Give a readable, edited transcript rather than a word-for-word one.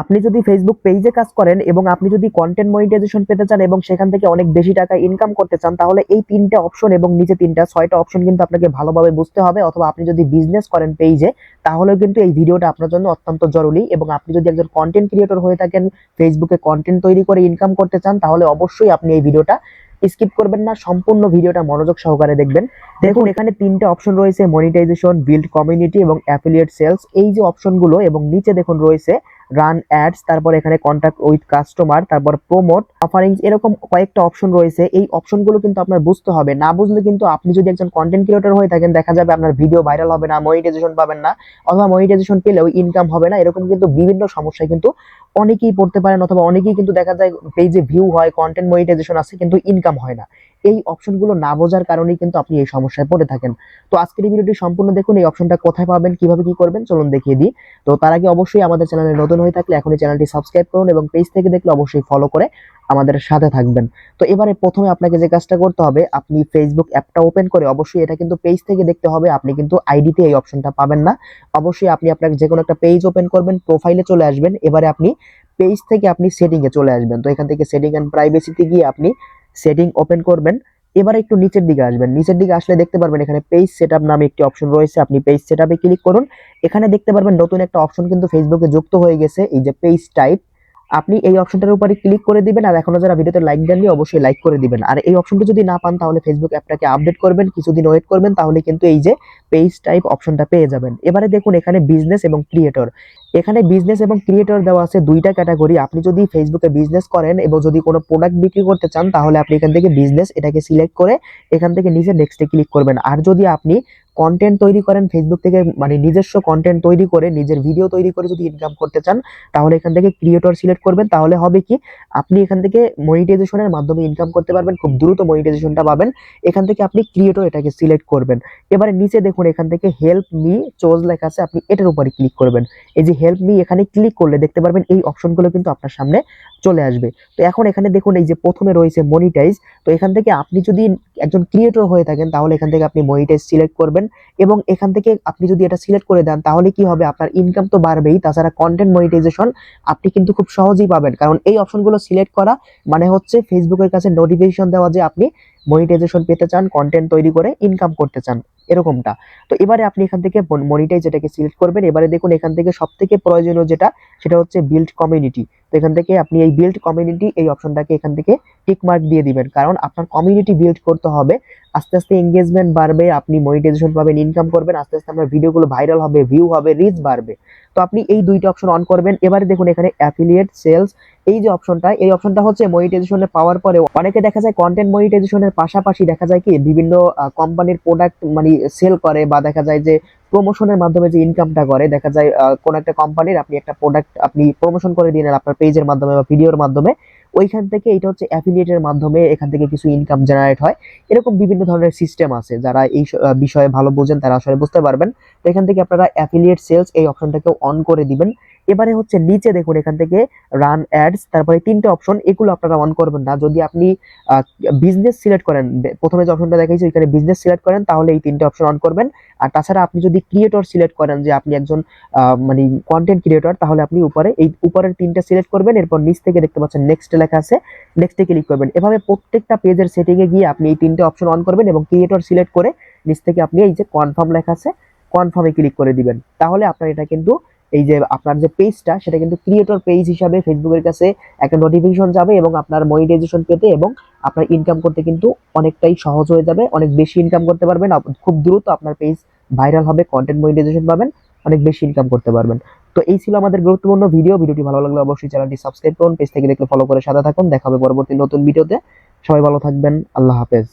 আপনি যদি ফেসবুক পেজে কাজ করেন এবং আপনি যদি কন্টেন্ট মনিটাইজেশন পেতে চান এবং সেখান থেকে অনেক বেশি টাকা ইনকাম করতে চান, তাহলে এই 3টা অপশন এবং নিচে 6টা অপশন কিন্তু আপনাকে ভালোভাবে বুঝতে হবে। অথবা আপনি যদি বিজনেস করেন পেজে, তাহলেও কিন্তু এই ভিডিওটা আপনার জন্য অত্যন্ত জরুরি। এবং আপনি যদি একজন কন্টেন্ট ক্রিয়েটর হয়ে থাকেন, ফেসবুকে কন্টেন্ট তৈরি করে ইনকাম করতে চান, তাহলে অবশ্যই আপনি এই ভিডিওটা স্কিপ করবেন না, সম্পূর্ণ ভিডিওটা মনোযোগ সহকারে দেখবেন। দেখুন এখানে 3টা অপশন রয়েছে, মনিটাইজেশন, বিল্ড কমিউনিটি এবং অ্যাফিলিয়েট সেলস। এই যে অপশনগুলো, এবং নিচে দেখুন রয়েছে রান অ্যাডস, তারপর এখানে কন্ট্যাক্ট উইথ কাস্টমার, তারপর প্রমোট অফারিংস, এরকম কয়েকটা অপশন রয়েছে। এই অপশনগুলো কিন্তু আপনার বুঝতে হবে, না বুঝলে কিন্তু আপনি যদি একজন কন্টেন্ট ক্রিয়েটর হয়ে থাকেন, দেখা যাবে আপনার ভিডিও ভাইরাল হবে না, মনিটাইজেশন পাবেন না, অথবা মনিটাইজেশন পেলেও ইনকাম হবে না। এরকম কিন্তু বিভিন্ন সমস্যায় কিন্তু অনেকেই পড়তে পারেন, অথবা অনেকেই কিন্তু দেখা যায় পেজে ভিউ হয়, কন্টেন্ট মনিটাইজেশন আছে, কিন্তু ইনকাম হয় না। এই অপশনগুলো না বোঝার কারণেই কিন্তু আপনি এই সমস্যায় পড়ে থাকেন। তো আজকের এই ভিডিওটি সম্পূর্ণ দেখুন, এই অপশনটা কোথায় পাবেন, কিভাবে কি করবেন, চলুন দেখিয়ে দিই। তো তার আগে অবশ্যই আমাদের চ্যানেলে নতুন হয়ে থাকলে এখনই চ্যানেলটি সাবস্ক্রাইব করুন, এবং পেজ থেকে দেখলে অবশ্যই ফলো করে আমাদের সাথে থাকবেন। তো এবারে প্রথমে আপনাকে যে কাজটা করতে হবে, আপনি ফেসবুক অ্যাপটা ওপেন করে, অবশ্যই এটা কিন্তু পেজ থেকে দেখতে হবে, আপনি কিন্তু আইডিতে এই অপশনটা পাবেন না। অবশ্যই আপনি আপনার যে কোনো একটা পেজ ওপেন করবেন, প্রোফাইলে চলে আসবেন, এবারে আপনি পেজ থেকে আপনি সেটিং এ চলে আসবেন। তো এখান থেকে সেটিং এন্ড প্রাইভেসিতে গিয়ে আপনি সেটিং ওপেন করবেন। এবারে একটু নিচের দিকে আসবেন, নিচের দিকে আসলে দেখতে পারবেন এখানে পেজ সেটআপ নামে একটি অপশন রয়েছে, আপনি পেজ সেটআপে ক্লিক করুন। এখানে দেখতে পারবেন নতুন একটা অপশন কিন্তু ফেসবুকে যুক্ত হয়ে গেছে, এই যে পেজ টাইপ। আপনি এই অপশনটার উপরে ক্লিক করে দিবেন, আর এখনো যারা ভিডিওতে লাইক দেননি অবশ্যই লাইক করে দিবেন। আর এই অপশনটা যদি না পান, তাহলে ফেসবুক অ্যাপটাকে আপডেট করবেন, কিছুদিন ওয়েট করবেন, তাহলে কিন্তু এই যে পেজ টাইপ অপশনটা পেয়ে যাবেন। এবারে দেখুন এখানে বিজনেস এবং ক্রিয়েটর, এখানে বিজনেস এবং ক্রিয়েটর দেওয়া আছে দুইটা ক্যাটাগরি। আপনি যদি ফেসবুকে বিজনেস করেন এবং যদি কোনো প্রোডাক্ট বিক্রি করতে চান, তাহলে আপনি এখান থেকে বিজনেস এটাকে সিলেক্ট করে এখান থেকে নিচে নেক্সটে ক্লিক করবেন। আর যদি আপনি কন্টেন্ট তৈরি করেন ফেসবুক থেকে, মানে নিজস্ব কন্টেন্ট তৈরি করে নিজের ভিডিও তৈরি করে যদি ইনকাম করতে চান, তাহলে এখান থেকে ক্রিয়েটর সিলেক্ট করবেন। তাহলে হবে কি, আপনি এখান থেকে মনিটাইজেশনের মাধ্যমে ইনকাম করতে পারবেন, খুব দ্রুত মনিটাইজেশনটা পাবেন। এখান থেকে আপনি ক্রিয়েটর এটাকে সিলেক্ট করবেন। এবারে নিচে দেখুন এখান থেকে হেল্প মি চোজ লেখা আছে, আপনি এটার উপরে ক্লিক করবেন। এই যে হেল্প মি, এখানে ক্লিক করলে দেখতে পারবেন এই অপশনগুলো কিন্তু আপনার সামনে চলে আসবে। তো এখন এখানে দেখুন এই যে প্রথমে রয়েছে মনিটাইজ। তো এখান থেকে আপনি যদি একজন ক্রিয়েটর হয়ে থাকেন, তাহলে এখান থেকে আপনি মনিটাইজ সিলেক্ট করবেন। এবং এখান থেকে আপনি যদি এটা সিলেক্ট করে দেন, তাহলে কি হবে, আপনার ইনকাম তো বাড়বেই, তাছাড়া কন্টেন্ট মনিটাইজেশন আপনি কিন্তু খুব সহজেই পাবেন। কারণ এই অপশনগুলো সিলেক্ট করা মানে হচ্ছে ফেসবুকের কাছে নোটিফিকেশন দেওয়া যে আপনি মনিটাইজেশন পেতে চান, কন্টেন্ট তৈরি করে ইনকাম করতে চান, এরকমটা। তো এবারে আপনি এখান থেকে মনিটাইজ এটাকে সিলেক্ট করবেন। এবারে দেখুন এখান থেকে সবথেকে প্রয়োজনীয় যেটা, সেটা হচ্ছে বিল্ড কমিউনিটি। তো এখান থেকে আপনি এই বিল্ড কমিউনিটি এই অপশনটাকে এখান থেকে টিক মার্ক দিয়ে দিবেন, কারণ আপনার কমিউনিটি বিল্ড করতে হবে। আস্তে আস্তে এঙ্গেজমেন্ট বাড়বে, আপনি মনিটাইজেশন পাবেন, ইনকাম করবেন, আস্তে আস্তে আপনার ভিডিওগুলো ভাইরাল হবে, ভিউ হবে, রিচ বাড়বে। তো আপনি এই দুইটা অপশন অন করবেন। এবারে দেখুন এখানে অ্যাফিলিয়েট সেলস, এই যে অপশনটা, এই অপশনটা হচ্ছে মনিটাইজেশনে পাওয়ার পরে অনেকে দেখা যায় কন্টেন্ট মনিটাইজেশনের পাশাপাশি দেখা যায় কি বিভিন্ন কোম্পানির প্রোডাক্ট মানে সেল করে, বা দেখা যায় যে প্রমোশনের মাধ্যমে যে ইনকামটা করে, দেখা যায় কোন একটা কোম্পানির আপনি একটা প্রোডাক্ট আপনি প্রমোশন করে দিলেন আপনার পেজের মাধ্যমে বা ভিডিওর মাধ্যমে, ওইখান থেকে এটা হচ্ছে অ্যাফিলিয়েটের মাধ্যমে এখান থেকে কিছু ইনকাম জেনারেট হয়। এরকম বিভিন্ন ধরনের সিস্টেম আছে, যারা এই বিষয়ে ভালো বোঝেন তারা আসলে বুঝতে পারবেন। তো এখান থেকে আপনারা অ্যাফিলিয়েট সেলস এই অপশনটাকে অন করে দিবেন। এবারে হচ্ছে নিচে দেখুন এখান থেকে রান অ্যাডস, তারপরে 3টে অপশন, এগুলো আপনারা অন করবেন না। যদি আপনি বিজনেস সিলেক্ট করেন, প্রথমে যে অপশনটা দেখাইছি এখানে বিজনেস সিলেক্ট করেন, তাহলে এই 3টে অপশন অন করবেন। আর তাছাড়া আপনি যদি ক্রিয়েটর সিলেক্ট করেন, যে আপনি একজন মানে কন্টেন্ট ক্রিয়েটর, তাহলে আপনি উপরে এই উপরের 3টে সিলেক্ট করবেন। এরপর নিচ থেকে দেখতে পাচ্ছেন নেক্সট লেখা আছে, নেক্সটে ক্লিক করবেন। এভাবে প্রত্যেকটা পেজের সেটিং এ গিয়ে আপনি এই 3টে অপশন অন করবেন, এবং ক্রিয়েটর সিলেক্ট করে নিচ থেকে আপনি এই যে কনফার্ম লেখা আছে, কনফার্মে ক্লিক করে দিবেন। তাহলে আপনার এটা কিন্তু এই যে আপনার যে পেজটা, সেটা কিন্তু ক্রিয়েটর পেজ হিসাবে ফেসবুকের কাছে একটা নোটিফিকেশন যাবে, এবং আপনার মনিটাইজেশন পেতে এবং আপনার ইনকাম করতে কিন্তু অনেকটাই সহজ হয়ে যাবে, অনেক বেশি ইনকাম করতে পারবেন, খুব দ্রুত আপনার পেজ ভাইরাল হবে, কন্টেন্ট মনিটাইজেশন পাবেন, অনেক বেশি ইনকাম করতে পারবেন। তো এই ছিল আমাদের গুরুত্বপূর্ণ ভিডিওটি ভালো লাগলে অবশ্যই চ্যানেলটি সাবস্ক্রাইব করুন, পেজ থেকে দেখলে ফলো করে সাথে থাকুন। দেখা হবে পরবর্তী নতুন ভিডিওতে। সবাই ভালো থাকবেন, আল্লাহ হাফেজ।